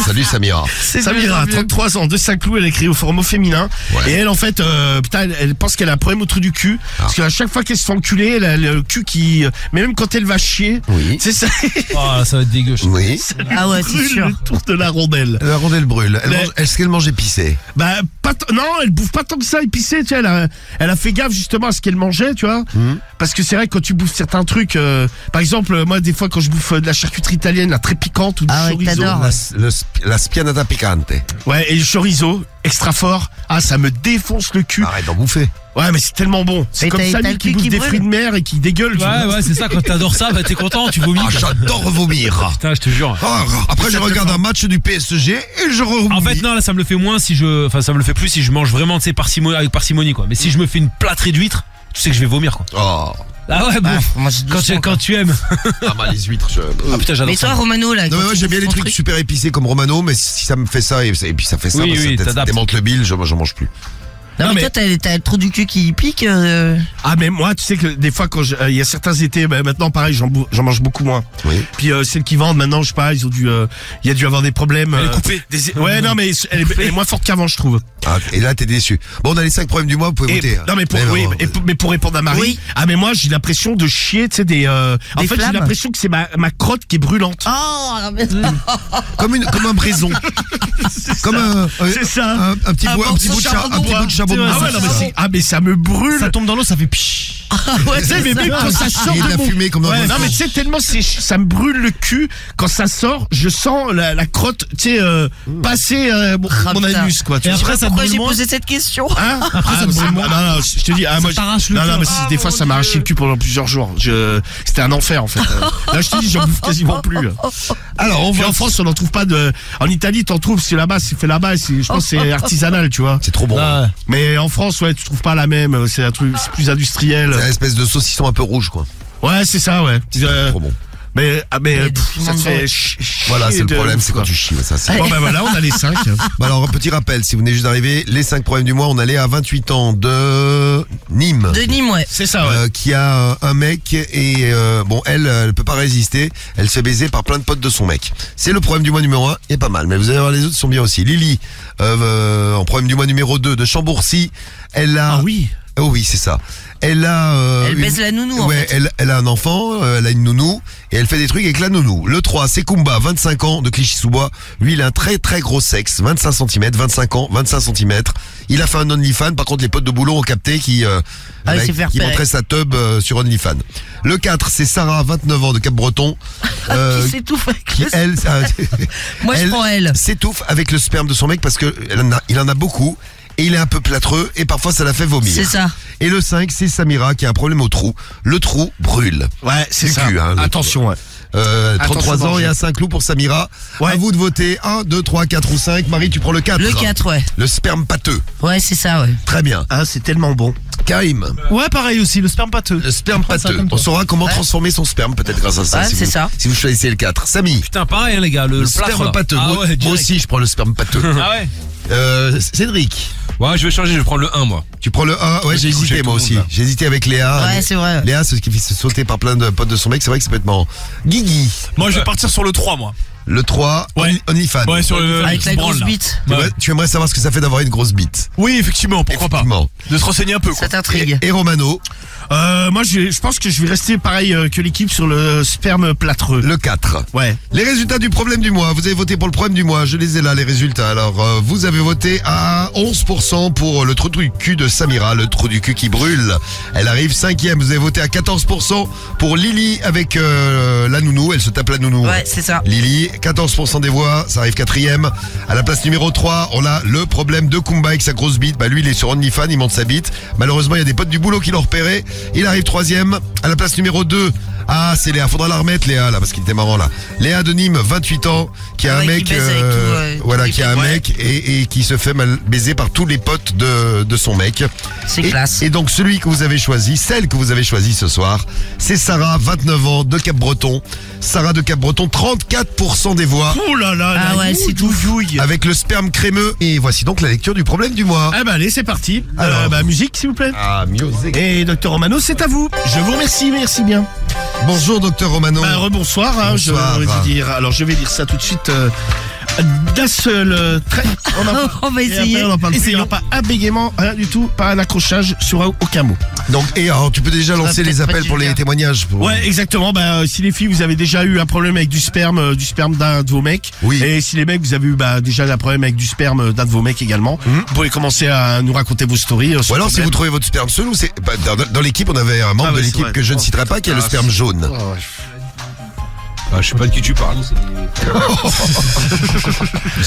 Speaker 1: Salut Samira.
Speaker 2: Samira, 33 ans, de Saint-Cloud, elle écrit au format féminin.
Speaker 1: Ouais.
Speaker 2: Et elle, en fait, putain, elle pense qu'elle a un problème au trou du cul. Parce qu'à chaque fois qu'elle se fait enculer, elle a le cul qui... Mais même quand elle va chier,
Speaker 1: Oui.
Speaker 2: c'est ça.
Speaker 5: Ah, ça va être dégueu.
Speaker 1: Oui.
Speaker 3: Ah ouais, c'est
Speaker 2: brûle
Speaker 3: sûr.
Speaker 2: le tour de la rondelle.
Speaker 1: La rondelle brûle.
Speaker 2: Mais-
Speaker 1: Est-ce qu'elle mange épicé?
Speaker 2: Bah, non, elle bouffe pas tant que ça épicé, tu vois, elle a fait gaffe justement à ce qu'elle mangeait, tu vois. Parce que c'est vrai que quand tu bouffes certains trucs, par exemple, moi, des fois, quand je bouffe de la charcuterie italienne, là, très piquante, ou du
Speaker 3: Ah ouais,
Speaker 2: chorizo.
Speaker 3: t'adores.
Speaker 1: La spianata piccante.
Speaker 2: Ouais, et le chorizo, extra fort. Ah, ça me défonce le cul.
Speaker 1: Arrête d'en bouffer.
Speaker 2: Ouais, mais c'est tellement bon. C'est
Speaker 3: Mais
Speaker 2: comme
Speaker 3: t'as
Speaker 2: Samy
Speaker 3: le
Speaker 2: qui
Speaker 3: cul
Speaker 2: bouffe
Speaker 3: qui
Speaker 2: des
Speaker 3: brûle.
Speaker 2: fruits de mer et qui dégueule, tu vois.
Speaker 5: Ouais, c'est ça, quand t'adores ça, bah t'es content, tu vomis.
Speaker 1: Ah, j'adore vomir.
Speaker 5: Putain, je te jure.
Speaker 1: Ah, après, je regarde un match du PSG et je revomis.
Speaker 5: En fait, non, là, ça me le fait moins si je. Enfin, ça me le fait plus si je mange vraiment, tu sais, avec parcimonie, quoi. Mais si je me fais une plâtrée d'huîtres, tu sais que je vais vomir, quoi.
Speaker 1: Oh,
Speaker 5: Ah ouais, bon.
Speaker 3: Moi, j'ai doucement,
Speaker 5: Quand tu aimes.
Speaker 1: pas mal les huîtres.
Speaker 5: Ah putain, j'adore
Speaker 3: Mais toi,
Speaker 5: ça.
Speaker 3: Romano, là.
Speaker 1: Non,
Speaker 3: quand
Speaker 1: mais moi
Speaker 3: tu
Speaker 1: j'aime bien
Speaker 3: bouffes
Speaker 1: les
Speaker 3: ton
Speaker 1: trucs super épicés comme Romano, mais si ça me fait ça et puis ça fait ça,
Speaker 5: Oui,
Speaker 1: bah,
Speaker 5: oui,
Speaker 1: ça
Speaker 5: t'adaptes.
Speaker 1: démonte le bile, j'en mange plus.
Speaker 3: Non,
Speaker 2: Non,
Speaker 3: mais
Speaker 2: mais-
Speaker 3: toi, t'as le trou du cul qui pique.
Speaker 2: Ah, mais moi, tu sais que des fois, quand il y a certains étés, bah, maintenant, pareil, j'en mange beaucoup moins.
Speaker 1: Oui.
Speaker 2: Puis celles qui vendent maintenant, je sais pas, ils ont dû, il y a dû avoir des problèmes.
Speaker 5: Elle est coupée.
Speaker 2: Ouais, non, mais elle est moins forte qu'avant, je trouve.
Speaker 1: Ah, et là t'es déçu. Bon, on a les 5 problèmes du mois, vous pouvez
Speaker 2: Et,
Speaker 1: voter. hein.
Speaker 2: non, mais pour,
Speaker 1: Mais
Speaker 2: oui,
Speaker 1: non,
Speaker 2: mais pour répondre à Marie.
Speaker 3: Oui.
Speaker 2: Ah, mais moi, j'ai l'impression de chier, tu sais, en fait, j'ai
Speaker 3: flammes.
Speaker 2: l'impression que c'est ma crotte qui est brûlante.
Speaker 3: Oh, non, mais...
Speaker 1: comme un braison. Comme
Speaker 2: C'est ça.
Speaker 1: un petit bout, un petit bout de charbon de
Speaker 2: Ah ouais, non, mais ça me brûle.
Speaker 5: Ça tombe dans l'eau, ça fait pich.
Speaker 2: Ouais, tu sais, mais même quand ça sort
Speaker 1: Il y a de
Speaker 2: de
Speaker 1: la
Speaker 2: mon...
Speaker 1: fumée comme dans
Speaker 2: Ouais,
Speaker 1: un
Speaker 2: non, mais tu sais, tellement ça me brûle le cul. Quand ça sort, je sens la crotte, tu sais, passer mon
Speaker 3: putain.
Speaker 2: anus, quoi. Tu
Speaker 5: Et
Speaker 2: vois.
Speaker 5: après, ça te
Speaker 3: Pourquoi
Speaker 5: brûle
Speaker 3: j'ai
Speaker 5: moins.
Speaker 3: posé cette question?
Speaker 2: Hein ça me brûle moins. Non, je te dis, moi,
Speaker 5: t'arrache le
Speaker 2: non,
Speaker 5: cœur.
Speaker 2: mais des fois, ça m'a arraché le cul pendant plusieurs jours. C'était un enfer, en fait. Là, je te dis, j'en bouffe quasiment plus.
Speaker 1: Alors, on
Speaker 2: Puis
Speaker 1: va...
Speaker 2: en France, on n'en trouve pas de. En Italie, t'en trouves, c'est là-bas, c'est fait là-bas, je pense que c'est artisanal, tu vois.
Speaker 1: C'est trop bon.
Speaker 3: Ah,
Speaker 2: Mais en France, ouais, tu trouves pas la même, c'est un truc, c'est plus industriel.
Speaker 1: C'est une espèce de saucisson un peu rouge, quoi.
Speaker 2: Ouais, c'est ça, ouais.
Speaker 1: Trop bon.
Speaker 2: Mais ça te fait
Speaker 1: Voilà, c'est le
Speaker 2: de
Speaker 1: problème,
Speaker 2: ouf,
Speaker 1: c'est quand
Speaker 2: quoi.
Speaker 1: tu chies. Ça, c'est...
Speaker 2: Bon, ben voilà, on a les 5.
Speaker 1: Bah alors, un petit rappel, si vous venez juste d'arriver, les 5 problèmes du mois, on allait à 28 ans de Nîmes.
Speaker 3: De Nîmes, ouais.
Speaker 2: C'est ça, ouais.
Speaker 1: Qui a un mec et bon elle peut pas résister, elle se fait baiser par plein de potes de son mec. C'est le problème du mois numéro 1 et pas mal, mais vous allez voir les autres sont bien aussi. Lily en problème du mois numéro 2 de Chambourcy, elle a
Speaker 2: Ah oui.
Speaker 1: Oh oui, c'est ça. Elle a
Speaker 3: Elle baise la nounou, en
Speaker 1: ouais,
Speaker 3: fait.
Speaker 1: elle a un enfant, elle a une nounou et elle fait des trucs avec la nounou. Le 3, c'est Kumba, 25 ans de Clichy-sous-Bois. Lui, il a un très très gros sexe, 25 cm, 25 ans, 25 cm. Il a fait un OnlyFans, par contre les potes de boulot ont capté qui
Speaker 3: il s'est fait
Speaker 1: qui
Speaker 3: repérer.
Speaker 1: montrait sa tub sur OnlyFans. Le 4, c'est Sarah, 29 ans de Cap-Breton.
Speaker 3: Qui s'étouffe avec
Speaker 1: qui
Speaker 3: le...
Speaker 1: elle
Speaker 3: Moi, je prends elle.
Speaker 1: s'étouffe avec le sperme de son mec parce que il en a beaucoup. Et il est un peu plâtreux et parfois ça la fait vomir.
Speaker 3: C'est ça.
Speaker 1: Et le 5, c'est Samira qui a un problème au trou. Le trou brûle.
Speaker 2: Ouais, c'est
Speaker 1: Du
Speaker 2: ça.
Speaker 1: cul, hein, le-
Speaker 2: Attention, ouais.
Speaker 1: 33
Speaker 2: Attention,
Speaker 1: ans et
Speaker 2: danger.
Speaker 1: à 5 clous pour Samira.
Speaker 2: Ouais.
Speaker 1: À vous de voter 1, 2, 3, 4 ou 5. Marie, tu prends le 4.
Speaker 3: Le 4, ouais.
Speaker 1: Le sperme pâteux.
Speaker 3: Ouais, c'est ça, ouais.
Speaker 1: Très bien.
Speaker 2: Ah, c'est tellement bon.
Speaker 1: Karim,
Speaker 6: Ouais, pareil aussi, le sperme pâteux.
Speaker 1: le sperme
Speaker 6: prends ça
Speaker 1: pâteux.
Speaker 6: comme toi.
Speaker 1: On saura comment transformer son sperme peut-être grâce à ça.
Speaker 3: Ouais,
Speaker 1: si
Speaker 3: c'est
Speaker 1: vous,
Speaker 3: ça.
Speaker 1: Si vous choisissez le 4. Samy,
Speaker 5: Putain, pareil, hein, les gars, le plâtre,
Speaker 1: sperme
Speaker 5: là.
Speaker 1: pâteux.
Speaker 5: Ah
Speaker 1: moi,
Speaker 5: ouais,
Speaker 1: moi
Speaker 5: direct.
Speaker 1: aussi, je prends le sperme pâteux.
Speaker 5: Ah ouais.
Speaker 1: Cédric,
Speaker 5: Ouais, je vais changer, je vais prendre le 1, moi.
Speaker 1: tu prends le 1. Ouais, j'ai
Speaker 5: coucher
Speaker 1: hésité
Speaker 5: avec
Speaker 1: moi
Speaker 5: tout le
Speaker 1: aussi.
Speaker 5: monde, là.
Speaker 1: J'ai hésité avec Léa.
Speaker 3: Ouais, c'est vrai.
Speaker 1: Léa, ce qui fait se sauter par plein de potes de son mec, c'est vrai que ça peut être marrant. Guigui,
Speaker 6: Moi, je vais partir sur le 3, moi.
Speaker 1: le 3,
Speaker 6: Ouais.
Speaker 1: OnlyFans.
Speaker 6: Ouais, sur le.
Speaker 3: Avec la
Speaker 6: qui se branle,
Speaker 3: grosse
Speaker 6: là.
Speaker 3: bite.
Speaker 1: Tu aimerais savoir ce que ça fait d'avoir une grosse bite.
Speaker 6: Oui, effectivement, pourquoi pas.
Speaker 1: Effectivement.
Speaker 6: De se renseigner un peu, quoi.
Speaker 3: Ça t'intrigue.
Speaker 1: Et Romano,
Speaker 2: Moi, je pense que je vais rester pareil que l'équipe sur le sperme plâtreux.
Speaker 1: le 4.
Speaker 2: Ouais.
Speaker 1: Les résultats du problème du mois. Vous avez voté pour le problème du mois. Je les ai là, les résultats. Alors, vous avez voté à 11% pour le trou du cul de Samira, le trou du cul qui brûle. Elle arrive 5e. Vous avez voté à 14% pour Lily avec la nounou. Elle se tape la nounou.
Speaker 3: Ouais, c'est ça.
Speaker 1: Lily, 14% des voix, ça arrive 4e. À la place numéro 3, on a le problème de Kumba avec sa grosse bite. Bah lui, il est sur OnlyFans, il monte sa bite. Malheureusement, il y a des potes du boulot qui l'ont repéré. Il arrive 3e. À la place numéro 2, ah, c'est Léa. Faudra la remettre, Léa, là, parce qu'il était marrant, là. Léa de Nîmes, 28 ans, qui a
Speaker 3: Ouais,
Speaker 1: un
Speaker 3: qui
Speaker 1: mec,
Speaker 3: baise avec tout,
Speaker 1: voilà,
Speaker 3: tous les
Speaker 1: qui a un
Speaker 3: potes.
Speaker 1: mec et qui se fait mal baiser par tous les potes de son mec.
Speaker 3: C'est
Speaker 1: Et-
Speaker 3: classe.
Speaker 1: Et donc, celui que vous avez choisi, celle que vous avez choisie ce soir, c'est Sarah, 29 ans, de Cap-Breton. Sarah de Cap-Breton, 34% des voix.
Speaker 2: Ouh là là,
Speaker 3: Ah
Speaker 2: là,
Speaker 3: ouais, c'est tout.
Speaker 2: douille.
Speaker 1: Avec le sperme crémeux. Et voici donc la lecture du problème du mois.
Speaker 2: Ah bah allez, c'est parti.
Speaker 1: Alors.
Speaker 2: Musique, s'il vous plaît.
Speaker 1: Ah, musique.
Speaker 2: Et Docteur Romano, c'est à vous. Je vous remercie, merci bien.
Speaker 1: Bonjour, docteur Romano.
Speaker 2: Rebonsoir, hein,
Speaker 1: Bonsoir.
Speaker 2: je vais dire. Alors, je vais dire ça tout de suite d'un seul trait.
Speaker 3: On va
Speaker 2: Et
Speaker 3: essayer.
Speaker 2: après, on en parle plus. Il n'y aura pas un bégaiement, rien du tout, pas un accrochage sur aucun mot.
Speaker 1: Donc, et alors, tu peux déjà lancer
Speaker 3: peut-être
Speaker 1: les
Speaker 3: pas
Speaker 1: appels
Speaker 3: du
Speaker 1: pour les
Speaker 3: bien.
Speaker 1: témoignages.
Speaker 2: Ouais, exactement. Si les filles, vous avez déjà eu un problème avec du sperme d'un de vos mecs.
Speaker 1: Oui.
Speaker 2: Et si les mecs, vous avez eu déjà un problème avec du sperme d'un de vos mecs également. Vous pouvez commencer à nous raconter vos stories.
Speaker 1: Ou alors, si vous trouvez votre sperme seul, ou c'est dans l'équipe, on avait un membre
Speaker 2: Ah ouais,
Speaker 1: de
Speaker 2: c'est
Speaker 1: l'équipe
Speaker 2: vrai.
Speaker 1: que je ne citerai pas, qui a le sperme jaune.
Speaker 5: Ah, je sais pas de qui tu parles.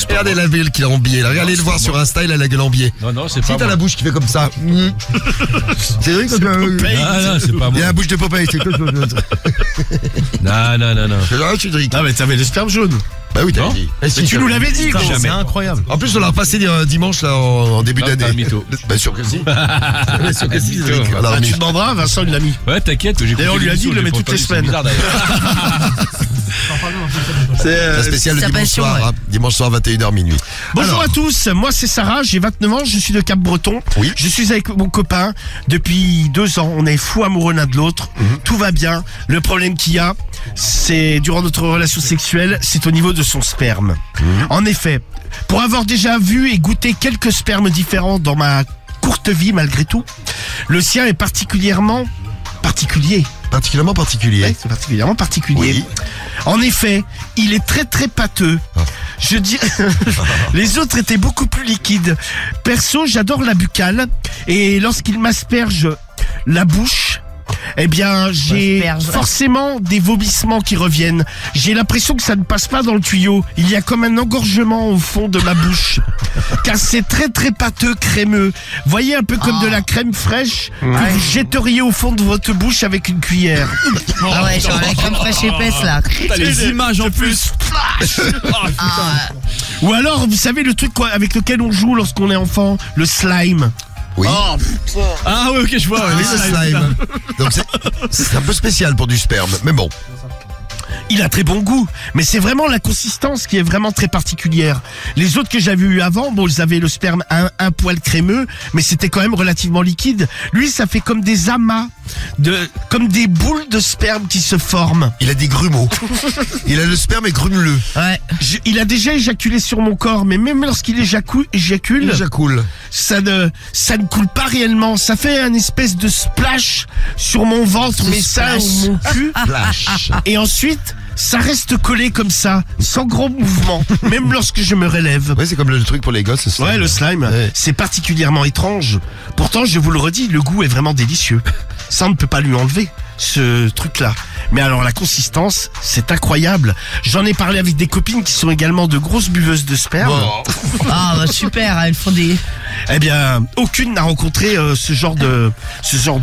Speaker 1: Regardez la ville qu'il a embillée. là. Regardez le voir sur Insta, il a la gueule embillée.
Speaker 5: Non, non, c'est
Speaker 1: Si
Speaker 5: pas
Speaker 1: t'as
Speaker 5: moi.
Speaker 1: la bouche qui fait comme ça. C'est vrai que
Speaker 5: Ah, non, c'est pas
Speaker 1: il a
Speaker 5: moi.
Speaker 1: la bouche de Popeye. C'est
Speaker 5: Non, non, non, non.
Speaker 1: Cédric.
Speaker 2: Ah mais t'avais le sperme jaune.
Speaker 1: Bah oui, t'as
Speaker 5: Non.
Speaker 1: dit.
Speaker 2: Mais tu nous l'avais dit, gros.
Speaker 5: Jamais.
Speaker 6: C'est incroyable.
Speaker 1: En plus, on l'a repassé dimanche là en début
Speaker 5: Non,
Speaker 1: d'année.
Speaker 5: t'as un mytho.
Speaker 1: Bien sûr que si. Bien sûr que si,
Speaker 5: Mytho.
Speaker 1: Cédric. On l'a
Speaker 2: Ah,
Speaker 1: remis.
Speaker 2: tu demanderas, Vincent, il l'a mis.
Speaker 5: Ouais, t'inquiète. j'ai
Speaker 2: D'ailleurs, on
Speaker 5: écouté
Speaker 2: lui a dit de le
Speaker 5: l'émission,
Speaker 2: mettre
Speaker 5: j'ai
Speaker 2: toutes les
Speaker 5: pas entendu,
Speaker 2: semaines.
Speaker 5: c'est bizarre, d'ailleurs.
Speaker 1: La spéciale
Speaker 3: sa
Speaker 1: dimanche
Speaker 3: passion,
Speaker 1: soir,
Speaker 3: ouais.
Speaker 1: hein. Dimanche soir 21h minuit.
Speaker 2: Bonjour
Speaker 1: Alors,
Speaker 2: à tous, moi c'est Sarah, j'ai 29 ans, je suis de Cap-Breton.
Speaker 1: Oui.
Speaker 2: Je suis avec mon copain depuis 2 ans, on est fous amoureux l'un de l'autre, tout va bien. Le problème qu'il y a, c'est durant notre relation sexuelle, c'est au niveau de son sperme. En effet, pour avoir déjà vu et goûté quelques spermes différents dans ma courte vie malgré tout, le sien est particulièrement particulier.
Speaker 1: particulièrement particulier.
Speaker 2: Ouais, c'est particulièrement particulier.
Speaker 1: Oui.
Speaker 2: En effet, il est très très pâteux.
Speaker 1: Ah.
Speaker 2: Je dis, les autres étaient beaucoup plus liquides. Perso, j'adore la buccale et lorsqu'il m'asperge la bouche, Eh bien, j'ai
Speaker 3: Asperge.
Speaker 2: forcément des vomissements qui reviennent. J'ai l'impression que ça ne passe pas dans le tuyau. Il y a comme un engorgement au fond de ma bouche. Car c'est très très pâteux, crémeux. Voyez un peu comme de la crème fraîche que vous jetteriez au fond de votre bouche avec une cuillère.
Speaker 3: Ah ouais, genre la crème fraîche épaisse là.
Speaker 6: T'as les images en plus.
Speaker 3: Ah,
Speaker 2: Ou alors, vous savez le truc avec lequel on joue lorsqu'on est enfant, le slime.
Speaker 1: Oui.
Speaker 6: Ah ouais, ok, je vois. ouais,
Speaker 1: Oui,
Speaker 6: les
Speaker 1: le
Speaker 6: slimes.
Speaker 1: slime. Donc c'est un peu spécial pour du sperme, mais bon.
Speaker 2: Il a très bon goût, mais c'est vraiment la consistance qui est vraiment très particulière. Les autres que j'avais eu avant, bon, ils avaient le sperme un poil crémeux, mais c'était quand même relativement liquide. Lui, ça fait comme des amas, comme des boules de sperme qui se forment.
Speaker 1: Il a des grumeaux. Il a le sperme et grumeleux.
Speaker 3: ouais.
Speaker 2: Il a déjà éjaculé sur mon corps, mais même lorsqu'il éjacule,
Speaker 1: Il éjacule.
Speaker 2: ça ne coule pas réellement. Ça fait un espèce de splash sur mon ventre, mes seins ou mon cul.
Speaker 1: Flash.
Speaker 2: Et ensuite, ça reste collé comme ça, sans grand mouvement, même lorsque je me relève.
Speaker 1: Ouais, c'est comme le truc pour les gosses.
Speaker 2: Ouais, le slime,
Speaker 1: Ouais.
Speaker 2: c'est particulièrement étrange. Pourtant, je vous le redis, le goût est vraiment délicieux. Ça, on ne peut pas lui enlever, ce truc-là. Mais alors, la consistance, c'est incroyable. J'en ai parlé avec des copines qui sont également de grosses buveuses de sperme.
Speaker 1: Bon.
Speaker 3: Ah bah super, elles font des...
Speaker 2: Eh bien, aucune n'a rencontré ce genre de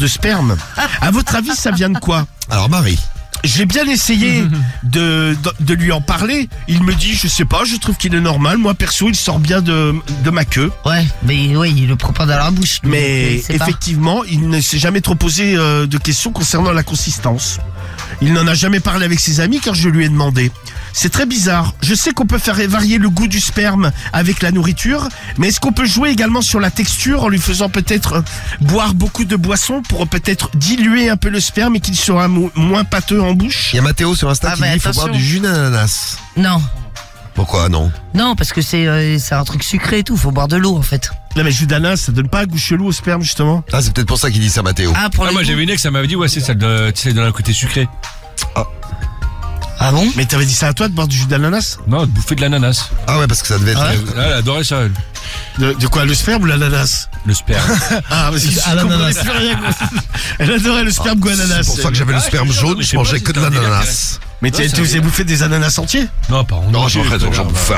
Speaker 2: sperme. À votre avis, ça vient de quoi?
Speaker 1: Alors Marie.
Speaker 2: J'ai bien essayé de lui en parler. Il me dit, je sais pas, je trouve qu'il est normal. Moi, perso, il sort bien de ma queue.
Speaker 3: Ouais, mais oui, il le prend pas dans la bouche. lui,
Speaker 2: Mais
Speaker 3: il sait pas.
Speaker 2: effectivement, il ne s'est jamais trop posé de questions concernant la consistance. Il n'en a jamais parlé avec ses amis car je lui ai demandé. C'est très bizarre. Je sais qu'on peut faire varier le goût du sperme avec la nourriture, mais est-ce qu'on peut jouer également sur la texture en lui faisant peut-être boire beaucoup de boissons pour peut-être diluer un peu le sperme et qu'il sera moins pâteux en bouche?
Speaker 1: Il y a Mathéo sur Insta
Speaker 3: Ah
Speaker 1: qui
Speaker 3: bah,
Speaker 1: dit qu'il faut
Speaker 3: attention.
Speaker 1: boire du jus d'ananas.
Speaker 3: Non,
Speaker 1: Pourquoi non?
Speaker 3: non, parce que c'est un truc sucré et tout, faut boire de l'eau en fait.
Speaker 2: Là, mais jus d'ananas, ça donne pas un goût chelou au sperme justement?
Speaker 1: Ah, c'est peut-être pour ça qu'il dit ça, Mathéo.
Speaker 3: Ah, pour
Speaker 4: Ah,
Speaker 3: le
Speaker 4: moi
Speaker 3: goût.
Speaker 4: j'avais une ex, ça m'avait dit ouais c'est ça, tu sais, dans un côté sucré.
Speaker 3: Ah bon?
Speaker 2: Mais t'avais dit ça à toi de boire du jus d'ananas?
Speaker 4: Non, de bouffer de l'ananas.
Speaker 1: Ah ouais, parce que ça devait être...
Speaker 3: Ah ouais.
Speaker 4: Elle adorait ça, elle.
Speaker 2: De quoi, le sperme ou l'ananas?
Speaker 4: Le sperme.
Speaker 2: Ah, parce que je comprenais plus rien, quoi. Elle adorait le sperme goût ananas.
Speaker 1: C'est pour ça que j'avais le sperme jaune,
Speaker 4: je
Speaker 1: je
Speaker 4: sais
Speaker 1: mangeais
Speaker 4: pas
Speaker 1: que
Speaker 4: si
Speaker 1: de
Speaker 4: c'était un
Speaker 1: l'ananas.
Speaker 2: Mais
Speaker 4: Non,
Speaker 2: tu
Speaker 4: ça
Speaker 2: faisais
Speaker 4: avait-
Speaker 2: bouffer des ananas entiers?
Speaker 4: Non, pas en
Speaker 1: Non, j'en
Speaker 2: bah,
Speaker 1: bouffais.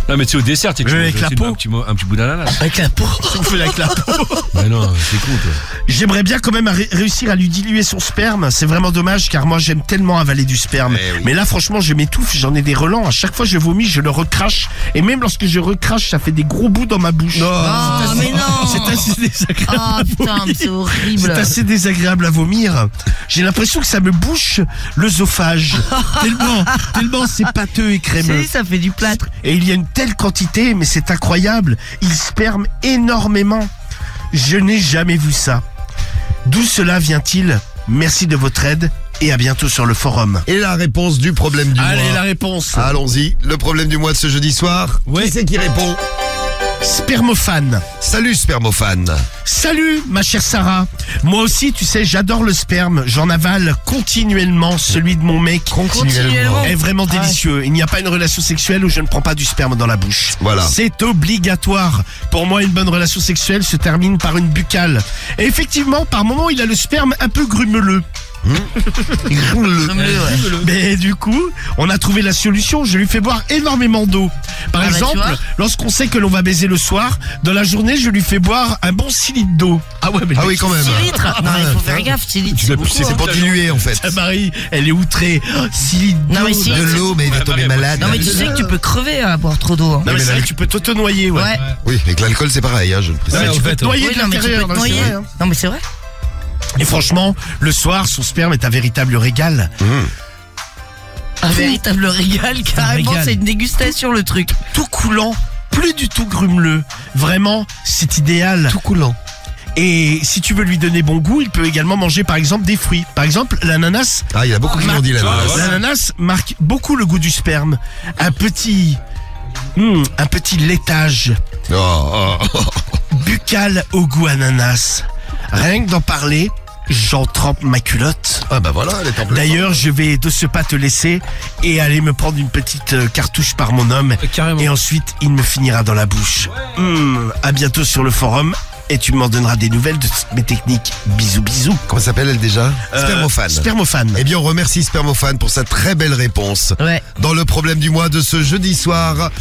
Speaker 4: Non, mais tu sais, au dessert, tu sais que
Speaker 2: Oui,
Speaker 4: je
Speaker 2: avec
Speaker 4: mange
Speaker 2: la
Speaker 4: aussi
Speaker 2: peau.
Speaker 4: un petit bout d'ananas.
Speaker 3: Avec la peau.
Speaker 2: On fait avec la peau.
Speaker 4: Mais non, c'est con, toi.
Speaker 2: J'aimerais bien quand même réussir à lui diluer son sperme. C'est vraiment dommage car moi j'aime tellement avaler du sperme.
Speaker 1: Eh oui.
Speaker 2: Mais là franchement je m'étouffe, j'en ai des relents. À chaque fois je vomis, je le recrache. Et même lorsque je recrache, ça fait des gros bouts dans ma bouche.
Speaker 3: Oh, mais non.
Speaker 2: C'est assez désagréable.
Speaker 3: Ah putain, mais c'est horrible.
Speaker 2: C'est assez désagréable à vomir. J'ai l'impression que ça me bouche l'œsophage. tellement c'est pâteux et crémeux.
Speaker 3: Si, ça fait du plâtre.
Speaker 2: Et il y a une telle quantité, mais c'est incroyable. Il sperme énormément. Je n'ai jamais vu ça. D'où cela vient-il? Merci de votre aide et à bientôt sur le forum.
Speaker 1: Et la réponse du problème du
Speaker 2: Allez, la
Speaker 1: mois.
Speaker 2: réponse.
Speaker 1: Allons-y, le problème du mois de ce jeudi soir. Qui c'est qui répond?
Speaker 2: Spermophane.
Speaker 1: Salut spermophane.
Speaker 2: Salut, ma chère Sarah. Moi aussi, tu sais, j'adore le sperme. J'en avale continuellement celui de mon mec.
Speaker 3: Continuellement.
Speaker 2: Est vraiment
Speaker 3: Ah ouais.
Speaker 2: délicieux. Il n'y a pas une relation sexuelle où je ne prends pas du sperme dans la bouche.
Speaker 1: Voilà.
Speaker 2: C'est obligatoire. Pour moi, une bonne relation sexuelle se termine par une buccale. Et effectivement, par moment, il a le sperme un peu grumeleux. Mais du coup, on a trouvé la solution. Je lui fais boire énormément d'eau. Par
Speaker 3: Ah bah,
Speaker 2: exemple,
Speaker 3: tu vois.
Speaker 2: lorsqu'on sait que l'on va baiser le soir, dans la journée, je lui fais boire un bon 6 litres d'eau. Ah ouais, mais
Speaker 1: Ah oui, quand même.
Speaker 3: 6 litres. Non, il faut faire gaffe, 6 litres. C'est beaucoup,
Speaker 1: C'est
Speaker 3: hein.
Speaker 1: pour diluer en fait.
Speaker 2: Ta Marie, elle est outrée. 6 litres d'eau.
Speaker 3: Non, mais si.
Speaker 1: De l'eau, mais il va tomber malade.
Speaker 3: Non, mais tu sais que tu peux crever à boire trop d'eau. hein.
Speaker 2: Non, mais
Speaker 1: mais
Speaker 2: c'est
Speaker 1: là-
Speaker 2: vrai que tu peux t'auto-noyer, ouais.
Speaker 3: Ouais.
Speaker 1: Oui, avec l'alcool c'est pareil, hein, je le précise.
Speaker 2: Ouais,
Speaker 4: en
Speaker 2: tu peux
Speaker 4: fait,
Speaker 2: te noyer
Speaker 3: Oui,
Speaker 2: de
Speaker 3: non, mais tu peux
Speaker 2: l'intérieur,
Speaker 3: te
Speaker 2: non, c'est
Speaker 3: noyer.
Speaker 2: vrai, hein.
Speaker 3: Non, mais c'est vrai.
Speaker 2: Et franchement, le soir, son sperme est un véritable régal.
Speaker 3: Un véritable régal, carrément,
Speaker 2: régal.
Speaker 3: c'est une dégustation le truc.
Speaker 2: Tout coulant, plus du tout grumeleux. Vraiment, c'est idéal.
Speaker 1: Tout coulant.
Speaker 2: Et si tu veux lui donner bon goût, il peut également manger par exemple des fruits. Par exemple, l'ananas.
Speaker 1: Ah, il y a beaucoup qui l'ont dit l'ananas.
Speaker 2: L'ananas marque beaucoup le goût du sperme. Un petit laitage buccal au goût ananas. Rien que d'en parler, j'en trempe ma culotte.
Speaker 1: Ah bah voilà, elle est en plein.
Speaker 2: D'ailleurs, je vais de ce pas te laisser et aller me prendre une petite cartouche par mon homme.
Speaker 5: Carrément.
Speaker 2: Et ensuite, il me finira dans la bouche. À bientôt sur le forum.
Speaker 7: et tu m'en donneras des nouvelles de mes techniques. Bisous, bisous.
Speaker 1: Comment s'appelle elle déjà? Spermophane.
Speaker 2: Spermophane.
Speaker 1: Eh bien, on remercie Spermophane pour sa très belle réponse.
Speaker 3: Ouais.
Speaker 1: Dans le problème du mois de ce jeudi soir.